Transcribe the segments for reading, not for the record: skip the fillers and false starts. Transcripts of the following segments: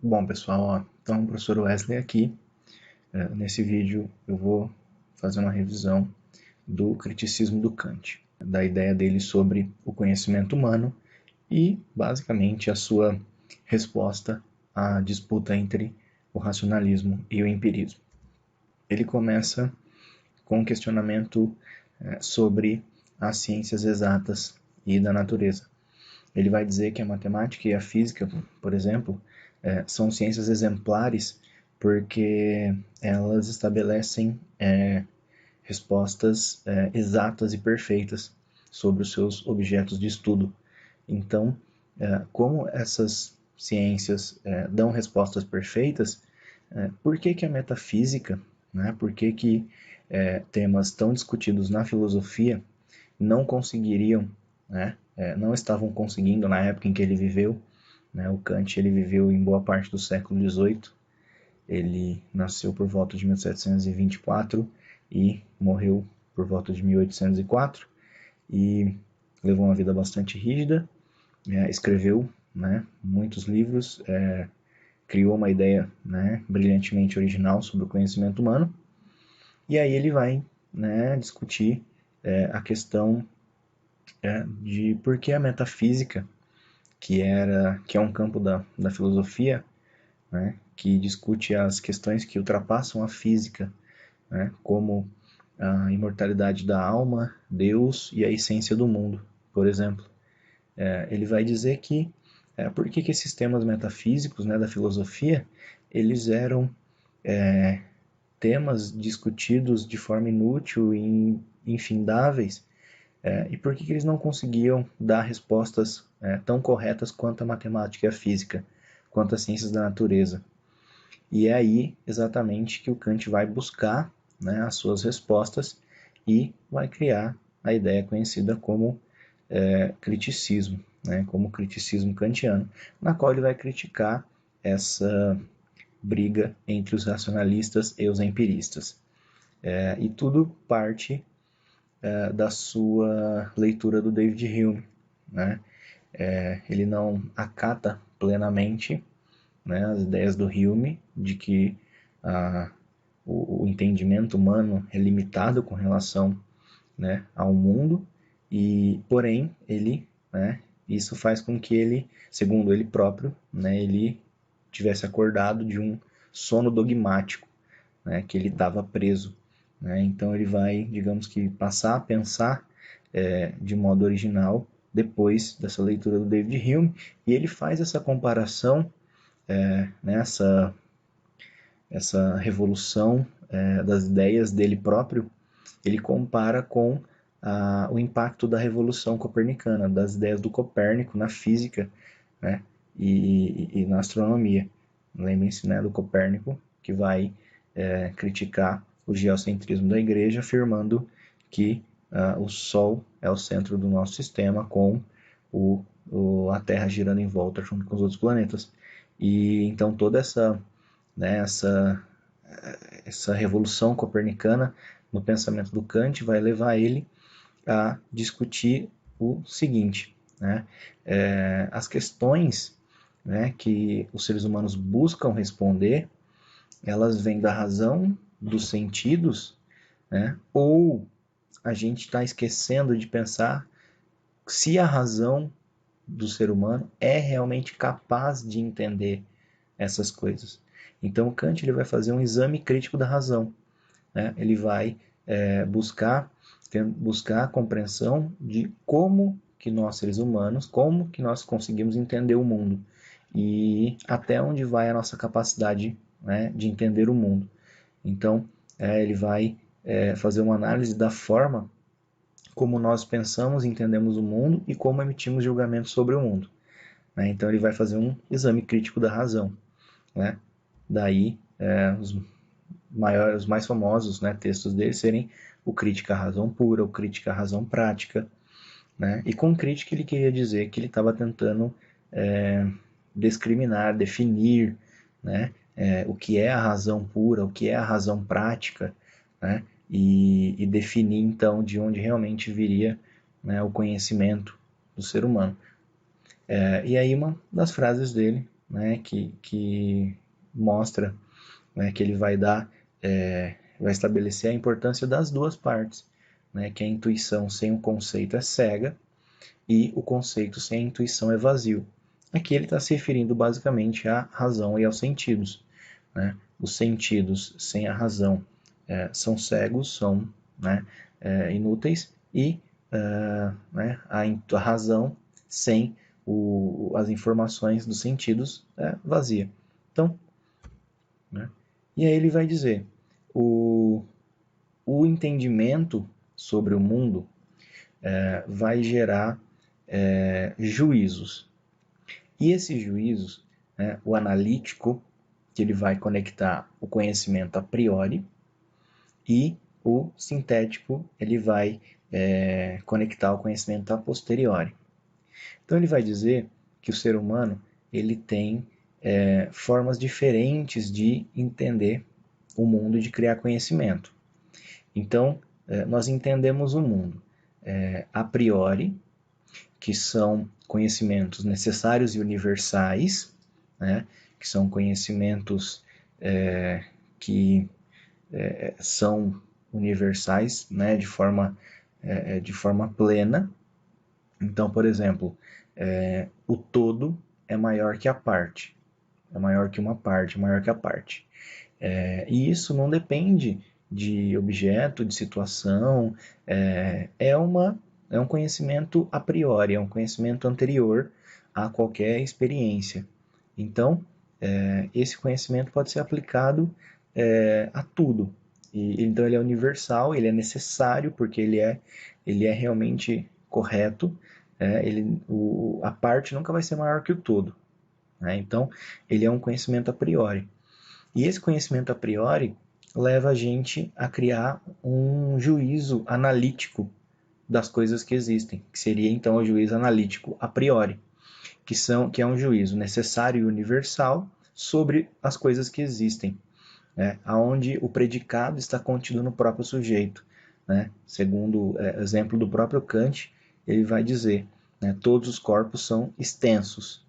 Bom, pessoal, então o professor Wesley aqui. Nesse vídeo eu vou fazer uma revisão do criticismo do Kant, da ideia dele sobre o conhecimento humano e, basicamente, a sua resposta à disputa entre o racionalismo e o empirismo. Ele começa com um questionamento sobre as ciências exatas e da natureza. Ele vai dizer que a matemática e a física, por exemplo, são ciências exemplares porque elas estabelecem respostas exatas e perfeitas sobre os seus objetos de estudo. Então, como essas ciências dão respostas perfeitas, por que a metafísica, né, por que temas tão discutidos na filosofia não conseguiriam, né, não estavam conseguindo na época em que ele viveu, né, o Kant ele viveu em boa parte do século XVIII, ele nasceu por volta de 1724 e morreu por volta de 1804 e levou uma vida bastante rígida, escreveu, né, muitos livros, criou uma ideia, né, brilhantemente original sobre o conhecimento humano, e aí ele vai, né, discutir a questão de por que a metafísica, que é um campo da filosofia, né, que discute as questões que ultrapassam a física, né, como a imortalidade da alma, Deus e a essência do mundo, por exemplo. Ele vai dizer que por que esses temas metafísicos, né, da filosofia, eles eram temas discutidos de forma inútil e infindáveis, e por que eles não conseguiam dar respostas tão corretas quanto a matemática e a física, quanto as ciências da natureza. E é aí exatamente que o Kant vai buscar, né, as suas respostas e vai criar a ideia conhecida como criticismo, né, como criticismo kantiano, na qual ele vai criticar essa briga entre os racionalistas e os empiristas. E tudo parte da sua leitura do David Hume, né? Ele não acata plenamente, né, as ideias do Hume de que o entendimento humano é limitado com relação, né, ao mundo, e porém ele, né, isso faz com que ele, segundo ele próprio, né, ele tivesse acordado de um sono dogmático, né, que ele estava preso, né? Então ele vai, digamos que, passar a pensar de modo original depois dessa leitura do David Hume, e ele faz essa comparação, nessa essa revolução das ideias dele próprio, ele compara com o impacto da revolução copernicana, das ideias do Copérnico na física, né, e na astronomia. Lembrem-se, né, do Copérnico, que vai criticar o geocentrismo da igreja, afirmando que o Sol é o centro do nosso sistema, com a Terra girando em volta junto com os outros planetas. E então toda né, essa revolução copernicana no pensamento do Kant vai levar ele a discutir o seguinte, né, as questões, né, que os seres humanos buscam responder, elas vêm da razão, dos sentidos, né, ou a gente está esquecendo de pensar se a razão do ser humano é realmente capaz de entender essas coisas. Então, Kant ele vai fazer um exame crítico da razão, né? Ele vai buscar a compreensão de como que nós, seres humanos, como que nós conseguimos entender o mundo e até onde vai a nossa capacidade, né, de entender o mundo. Então, ele vai fazer uma análise da forma como nós pensamos e entendemos o mundo e como emitimos julgamentos sobre o mundo, né? Então, ele vai fazer um exame crítico da razão, né? Daí, os mais famosos, né, textos dele serem o Crítica à Razão Pura, o Crítica à Razão Prática, né? E com crítica ele queria dizer que ele estava tentando discriminar, definir, né, o que é a razão pura, o que é a razão prática, né, e definir então de onde realmente viria, né, o conhecimento do ser humano. E aí uma das frases dele, né, que mostra, né, que ele vai vai estabelecer a importância das duas partes, né, que a intuição sem o conceito é cega e o conceito sem a intuição é vazio. Aqui ele está se referindo basicamente à razão e aos sentidos, né? Os sentidos sem a razão são cegos, são, né, inúteis, e né, a razão sem as informações dos sentidos é vazia. Então, né, e aí ele vai dizer, o, o entendimento sobre o mundo vai gerar juízos. E esses juízos, né, o analítico, que ele vai conectar o conhecimento a priori, e o sintético, ele vai conectar o conhecimento a posteriori. Então ele vai dizer que o ser humano ele tem formas diferentes de entender o mundo e de criar conhecimento. Então, nós entendemos o mundo a priori, que são conhecimentos necessários e universais, né? Que são conhecimentos que são universais, né? De forma plena. Então, por exemplo, o todo é maior que a parte, é maior que uma parte, é maior que a parte. E isso não depende de objeto, de situação, é um conhecimento a priori, é um conhecimento anterior a qualquer experiência. Então, esse conhecimento pode ser aplicado a tudo. Então, ele é universal, ele é necessário, porque ele é realmente correto. A parte nunca vai ser maior que o todo, né? Então, ele é um conhecimento a priori. E esse conhecimento a priori leva a gente a criar um juízo analítico das coisas que existem, que seria então o juízo analítico a priori, que é um juízo necessário e universal sobre as coisas que existem, né? Onde o predicado está contido no próprio sujeito, né? Segundo o exemplo do próprio Kant, ele vai dizer, né, todos os corpos são extensos.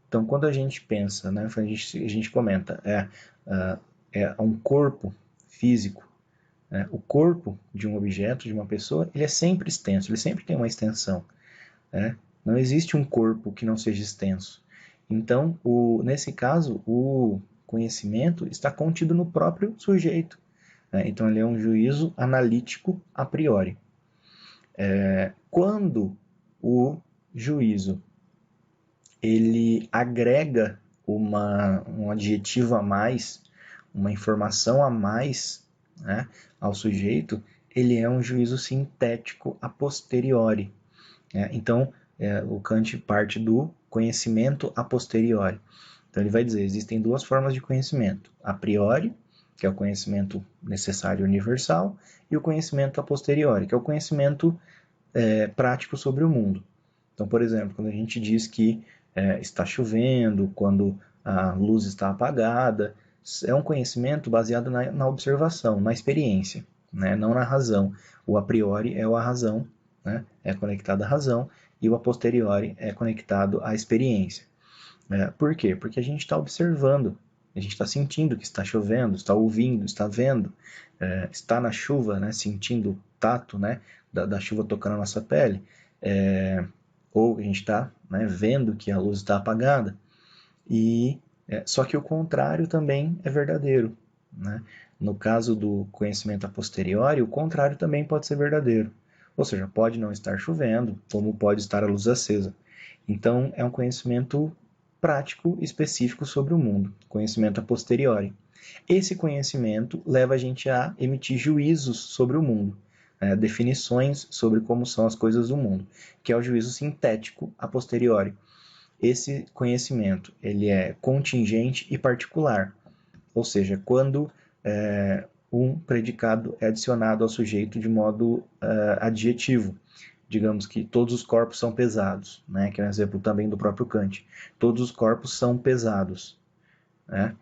Então, quando a gente pensa, né, a gente comenta, é um corpo físico, né? O corpo de um objeto, de uma pessoa, ele é sempre extenso, ele sempre tem uma extensão, né? Não existe um corpo que não seja extenso. Então, nesse caso, o conhecimento está contido no próprio sujeito, né? Então, ele é um juízo analítico a priori. Quando o juízo ele agrega um adjetivo a mais, uma informação a mais, né, ao sujeito, ele é um juízo sintético a posteriori, né? Então, o Kant parte do conhecimento a posteriori. Então, ele vai dizer, existem duas formas de conhecimento. A priori, que é o conhecimento necessário e universal, e o conhecimento a posteriori, que é o conhecimento prático sobre o mundo. Então, por exemplo, quando a gente diz que está chovendo, quando a luz está apagada, é um conhecimento baseado na observação, na experiência, né? Não na razão. O a priori é a razão, né? É conectado à razão, e o a posteriori é conectado à experiência. Por quê? Porque a gente está observando, a gente está sentindo que está chovendo, está ouvindo, está vendo, está na chuva, né? Sentindo o tato, né? Da chuva tocando na nossa pele. Ou a gente está, né, vendo que a luz está apagada. Só que o contrário também é verdadeiro, né? No caso do conhecimento a posteriori, o contrário também pode ser verdadeiro. Ou seja, pode não estar chovendo, como pode estar a luz acesa. Então, é um conhecimento prático específico sobre o mundo, conhecimento a posteriori. Esse conhecimento leva a gente a emitir juízos sobre o mundo, definições sobre como são as coisas do mundo, que é o juízo sintético a posteriori. Esse conhecimento ele é contingente e particular, ou seja, quando um predicado é adicionado ao sujeito de modo adjetivo. Digamos que todos os corpos são pesados, né? Que é um exemplo também do próprio Kant. Todos os corpos são pesados, né?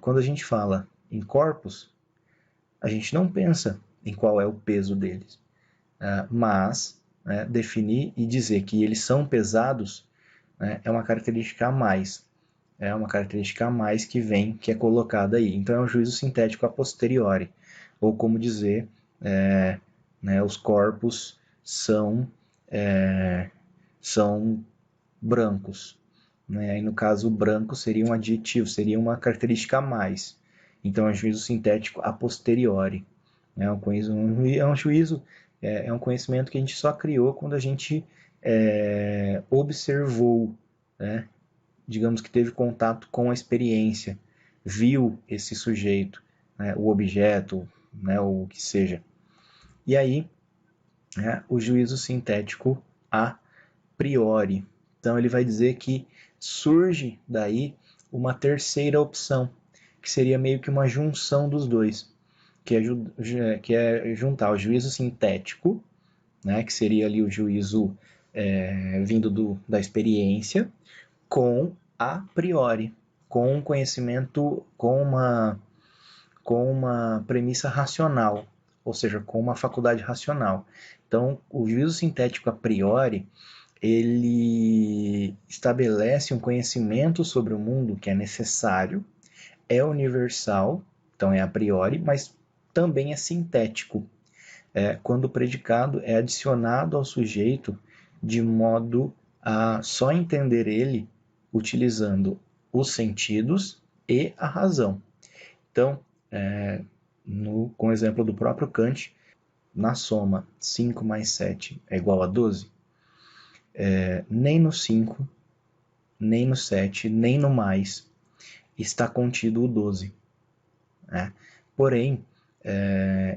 Quando a gente fala em corpos, a gente não pensa em qual é o peso deles, mas definir e dizer que eles são pesados, né, é uma característica a mais. é uma característica a mais que vem, que é colocada aí. Então é um juízo sintético a posteriori, ou como dizer, né, os corpos são, são brancos. Né? Aí, no caso, o branco seria um adjetivo, seria uma característica a mais. Então é um juízo sintético a posteriori. É um conhecimento que a gente só criou quando a gente observou, né? Digamos que teve contato com a experiência, viu esse sujeito, né? O objeto, né? Ou o que seja. E aí, né? O juízo sintético a priori. Então ele vai dizer que surge daí uma terceira opção, que seria meio que uma junção dos dois, que é juntar o juízo sintético, né, que seria ali o juízo vindo da experiência, com a priori, com um conhecimento, com uma premissa racional, ou seja, com uma faculdade racional. Então, o juízo sintético a priori, ele estabelece um conhecimento sobre o mundo que é necessário, é universal, então é a priori, mas também é sintético, quando o predicado é adicionado ao sujeito de modo a só entender ele utilizando os sentidos e a razão. Então, com o exemplo do próprio Kant, na soma 5 mais 7 é igual a 12, nem no 5, nem no 7, nem no mais está contido o 12. Né? Porém,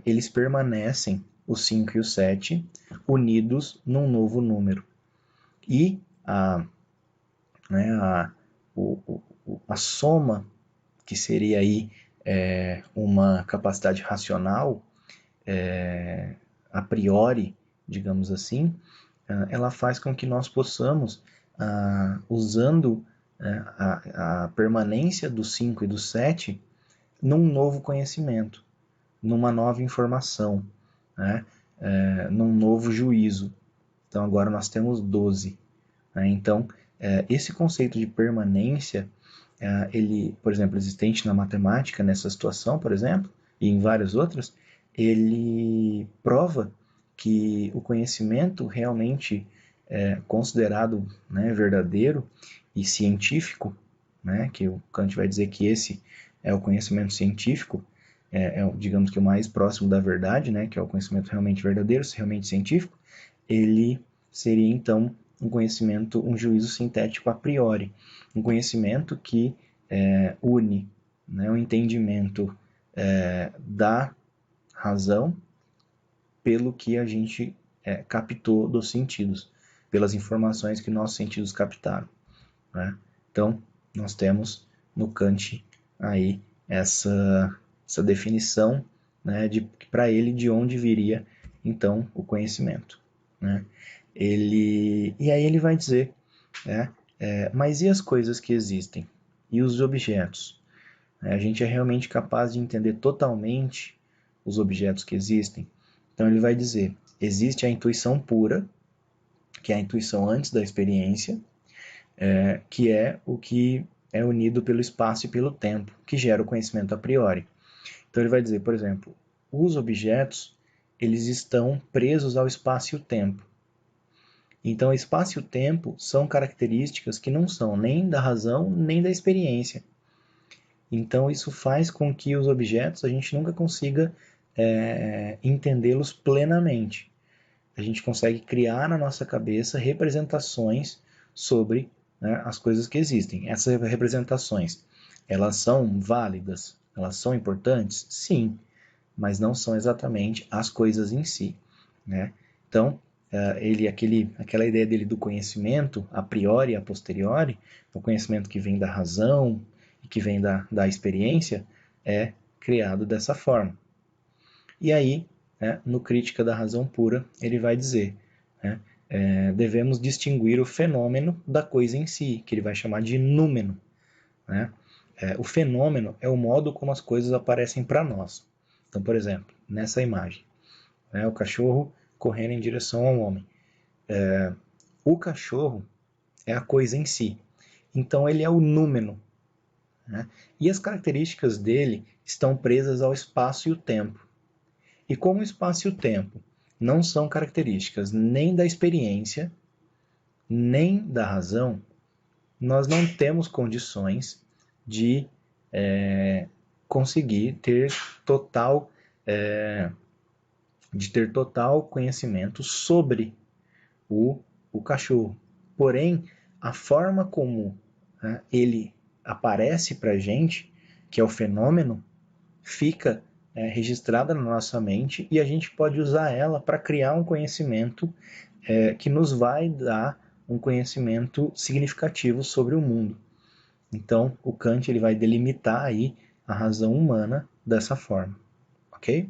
eles permanecem, o 5 e o 7, unidos num novo número. E né, a soma, que seria aí uma capacidade racional, a priori, digamos assim, ela faz com que nós possamos, usando a permanência do 5 e do 7, num novo conhecimento, numa nova informação, né? Num novo juízo. Então agora nós temos 12. Né? Então, esse conceito de permanência, ele, por exemplo, existente na matemática, nessa situação, por exemplo, e em várias outras, ele prova que o conhecimento realmente considerado, né, verdadeiro e científico, né, que o Kant vai dizer que esse é o conhecimento científico, digamos que o mais próximo da verdade, né, que é o conhecimento realmente verdadeiro, realmente científico, ele seria então um conhecimento, um juízo sintético a priori, um conhecimento que une, né, o entendimento da razão pelo que a gente captou dos sentidos, pelas informações que nossos sentidos captaram. Né? Então, nós temos no Kant aí essa definição, né, para ele de onde viria então o conhecimento. Né? E aí ele vai dizer, né, mas e as coisas que existem? E os objetos? A gente é realmente capaz de entender totalmente os objetos que existem? Então ele vai dizer, existe a intuição pura, que é a intuição antes da experiência, que é o que é unido pelo espaço e pelo tempo, que gera o conhecimento a priori. Então ele vai dizer, por exemplo, os objetos, eles estão presos ao espaço e o tempo. Então, espaço e o tempo são características que não são nem da razão, nem da experiência. Então, isso faz com que os objetos a gente nunca consiga entendê-los plenamente. A gente consegue criar na nossa cabeça representações sobre, né, as coisas que existem. Essas representações, elas são válidas? Elas são importantes? Sim, mas não são exatamente as coisas em si. Né? Então, aquela ideia dele do conhecimento, a priori e a posteriori, o conhecimento que vem da razão e que vem da experiência, é criado dessa forma. E aí, né, no Crítica da Razão Pura, ele vai dizer, né, devemos distinguir o fenômeno da coisa em si, que ele vai chamar de númeno. Né? O fenômeno é o modo como as coisas aparecem para nós. Então, por exemplo, nessa imagem, né, o cachorro correndo em direção ao homem. O cachorro é a coisa em si. Então, ele é o númeno né? E as características dele estão presas ao espaço e o tempo. E como o espaço e o tempo não são características nem da experiência, nem da razão, nós não temos condições de conseguir ter total, conhecimento sobre o cachorro. Porém, a forma como, né, ele aparece para a gente, que é o fenômeno, fica registrada na nossa mente e a gente pode usar ela para criar um conhecimento que nos vai dar um conhecimento significativo sobre o mundo. Então, o Kant ele vai delimitar aí a razão humana dessa forma, ok?